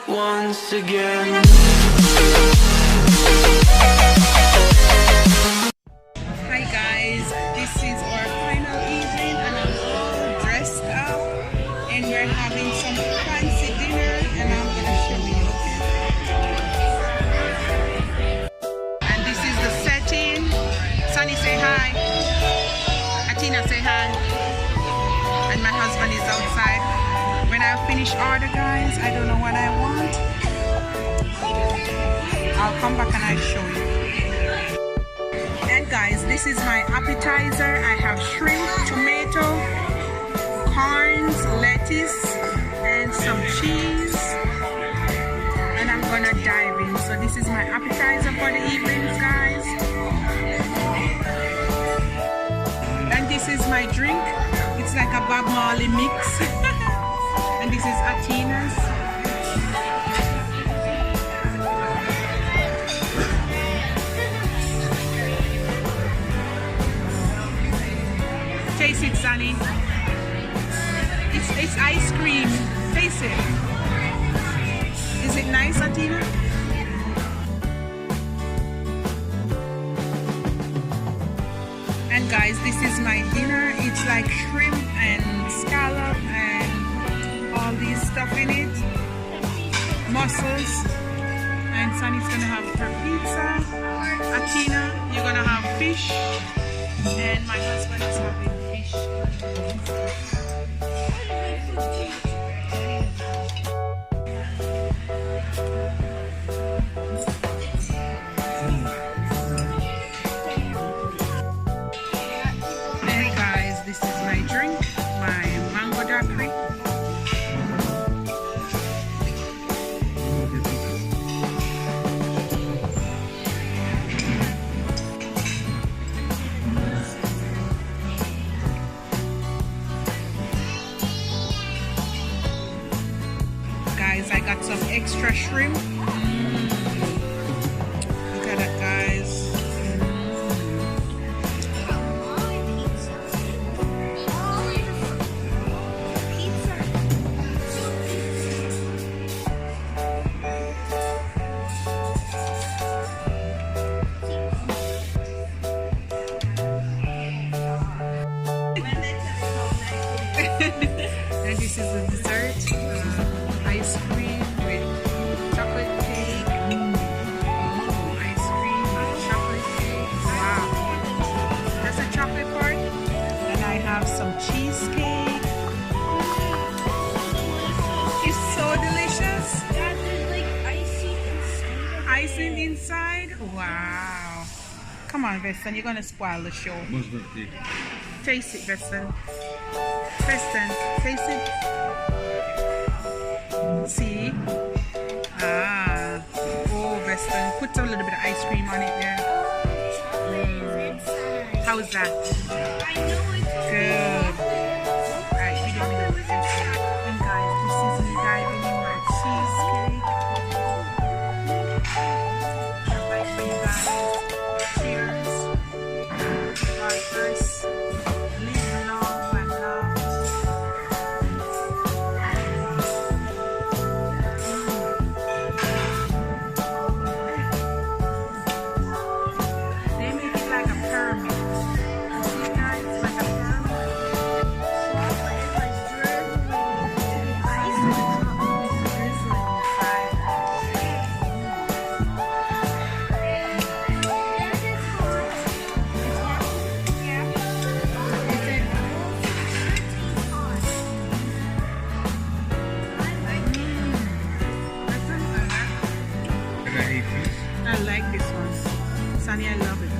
once again. Hi guys, this is our final evening and I'm all dressed up and we're having some fancy dinner and I'm gonna show you. And this is the setting. Sunny, say hi. Atina, say hi. And my husband is outside. When I finish order, guys, I don't know what I want. I'll come back and I'll show you. And guys, this is my appetizer. I have shrimp, tomato, corns, lettuce, and some cheese. And I'm gonna dive in. So this is my appetizer for the evenings, guys. And this is my drink. It's like a Bob Marley mix. And this is Atina's. Taste it, Sunny. It's ice cream. Taste it. Is it nice, Atina? And guys, this is my dinner. It's like shrimp and scallop and all these stuff in it. Mussels. And Sunny's gonna have her pizza. Atina, you're gonna have fish. And my husband is having fish. Hey guys, this is my drink, my mango daiquiri. Guys, I got some extra shrimp. Look at that, guys. And this is the dessert. Ice cream with chocolate cake. Ice cream with chocolate cake. Wow. That's a chocolate part. And I have some cheesecake. It's so delicious. Icing inside. Wow. Come on, Veston. You're going to spoil the show. Taste it, Veston. Veston, taste it. See? Ah. Oh, Veston. Put a little bit of ice cream on it there. How's that? Good. Alright, we don't need to. And guys, this is me diving in my cheesecake. I'd like for you guys. Cheers. Our first. Live long and love. They make it like a pyramid. See guys, like a pyramid. I like this one. Sunny, I love it.